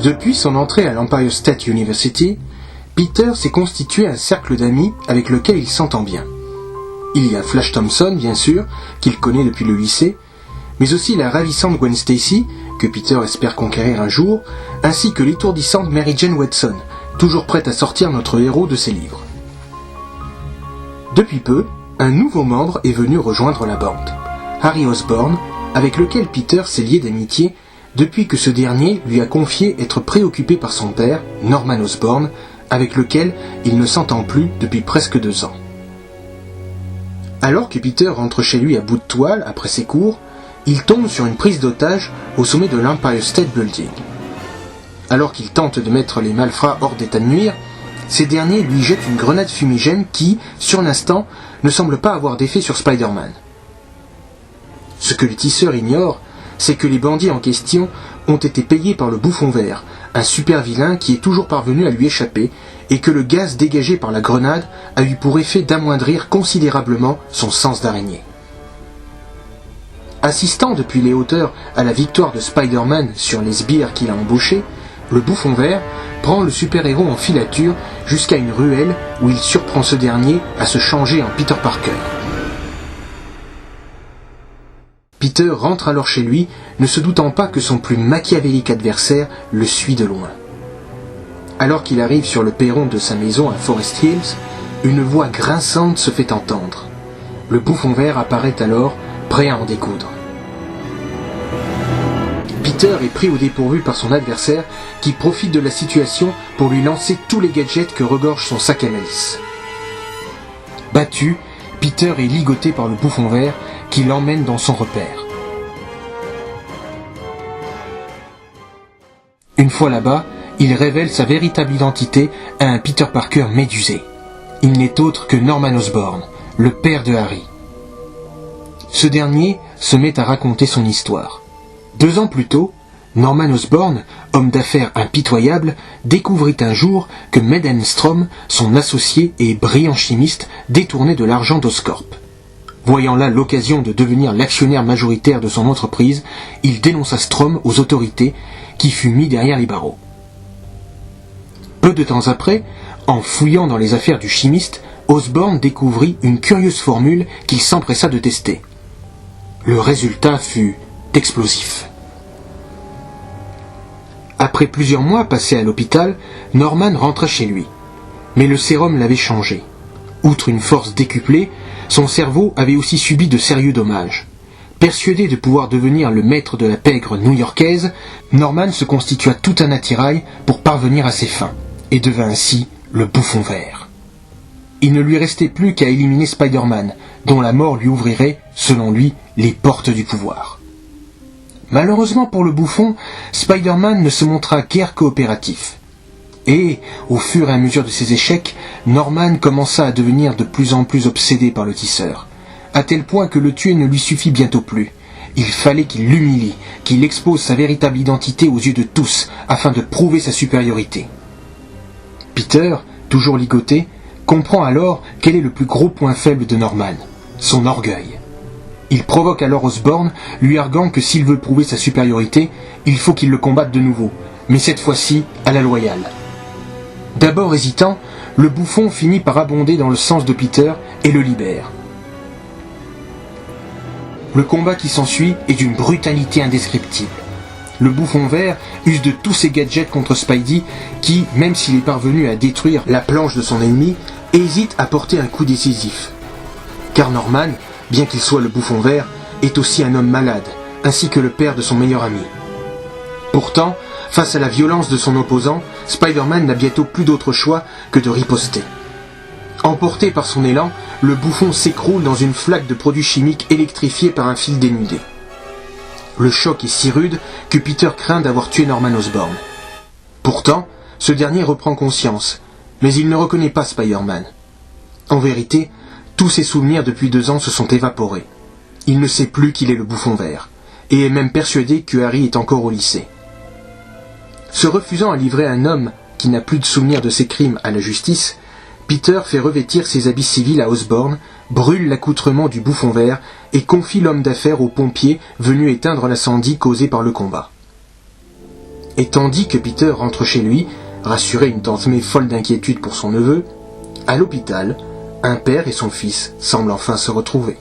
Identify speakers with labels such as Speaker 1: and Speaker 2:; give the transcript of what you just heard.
Speaker 1: Depuis son entrée à l'Empire State University, Peter s'est constitué un cercle d'amis avec lequel il s'entend bien. Il y a Flash Thompson, bien sûr, qu'il connaît depuis le lycée, mais aussi la ravissante Gwen Stacy, que Peter espère conquérir un jour, ainsi que l'étourdissante Mary Jane Watson, toujours prête à sortir notre héros de ses livres. Depuis peu, un nouveau membre est venu rejoindre la bande, Harry Osborn, avec lequel Peter s'est lié d'amitié depuis que ce dernier lui a confié être préoccupé par son père, Norman Osborn, avec lequel il ne s'entend plus depuis presque 2 ans. Alors que Peter rentre chez lui à bout de toile après ses cours, il tombe sur une prise d'otage au sommet de l'Empire State Building. Alors qu'il tente de mettre les malfrats hors d'état de nuire, ces derniers lui jettent une grenade fumigène qui, sur l'instant, ne semble pas avoir d'effet sur Spider-Man. Ce que le tisseur ignore, c'est que les bandits en question ont été payés par le Bouffon Vert, un super vilain qui est toujours parvenu à lui échapper, et que le gaz dégagé par la grenade a eu pour effet d'amoindrir considérablement son sens d'araignée. Assistant depuis les hauteurs à la victoire de Spider-Man sur les sbires qu'il a embauchés, le Bouffon Vert prend le super-héros en filature jusqu'à une ruelle où il surprend ce dernier à se changer en Peter Parker. Peter rentre alors chez lui, ne se doutant pas que son plus machiavélique adversaire le suit de loin. Alors qu'il arrive sur le perron de sa maison à Forest Hills, une voix grinçante se fait entendre. Le Bouffon Vert apparaît alors, prêt à en découdre. Peter est pris au dépourvu par son adversaire qui profite de la situation pour lui lancer tous les gadgets que regorge son sac à malice. Battu, Peter est ligoté par le Bouffon Vert qui l'emmène dans son repère. Une fois là-bas, il révèle sa véritable identité à un Peter Parker médusé. Il n'est autre que Norman Osborn, le père de Harry. Ce dernier se met à raconter son histoire. 2 ans plus tôt, Norman Osborn, homme d'affaires impitoyable, découvrit un jour que Medenstrom, son associé et brillant chimiste, détournait de l'argent d'Oscorp. Voyant là l'occasion de devenir l'actionnaire majoritaire de son entreprise, il dénonça Strom aux autorités, qui fut mis derrière les barreaux. Peu de temps après, en fouillant dans les affaires du chimiste, Osborn découvrit une curieuse formule qu'il s'empressa de tester. Le résultat fut explosif. Après plusieurs mois passés à l'hôpital, Norman rentra chez lui. Mais le sérum l'avait changé. Outre une force décuplée, son cerveau avait aussi subi de sérieux dommages. Persuadé de pouvoir devenir le maître de la pègre new-yorkaise, Norman se constitua tout un attirail pour parvenir à ses fins, et devint ainsi le Bouffon Vert. Il ne lui restait plus qu'à éliminer Spider-Man, dont la mort lui ouvrirait, selon lui, les portes du pouvoir. Malheureusement pour le Bouffon, Spider-Man ne se montra guère coopératif. Et, au fur et à mesure de ses échecs, Norman commença à devenir de plus en plus obsédé par le tisseur, à tel point que le tuer ne lui suffit bientôt plus. Il fallait qu'il l'humilie, qu'il expose sa véritable identité aux yeux de tous, afin de prouver sa supériorité. Peter, toujours ligoté, comprend alors quel est le plus gros point faible de Norman, son orgueil. Il provoque alors Osborn, lui arguant que s'il veut prouver sa supériorité, il faut qu'il le combatte de nouveau, mais cette fois-ci à la loyale. D'abord hésitant, le Bouffon finit par abonder dans le sens de Peter et le libère. Le combat qui s'ensuit est d'une brutalité indescriptible. Le Bouffon Vert use de tous ses gadgets contre Spidey qui, même s'il est parvenu à détruire la planche de son ennemi, hésite à porter un coup décisif. Car Norman, bien qu'il soit le Bouffon Vert, est aussi un homme malade, ainsi que le père de son meilleur ami. Pourtant, face à la violence de son opposant, Spider-Man n'a bientôt plus d'autre choix que de riposter. Emporté par son élan, le Bouffon s'écroule dans une flaque de produits chimiques électrifiés par un fil dénudé. Le choc est si rude que Peter craint d'avoir tué Norman Osborn. Pourtant, ce dernier reprend conscience, mais il ne reconnaît pas Spider-Man. En vérité, tous ses souvenirs depuis 2 ans se sont évaporés. Il ne sait plus qu'il est le Bouffon Vert, et est même persuadé que Harry est encore au lycée. Se refusant à livrer un homme qui n'a plus de souvenir de ses crimes à la justice, Peter fait revêtir ses habits civils à Osborn, brûle l'accoutrement du Bouffon Vert et confie l'homme d'affaires aux pompiers venus éteindre l'incendie causé par le combat. Et tandis que Peter rentre chez lui, rassurer une tante May folle d'inquiétude pour son neveu, à l'hôpital, un père et son fils semblent enfin se retrouver.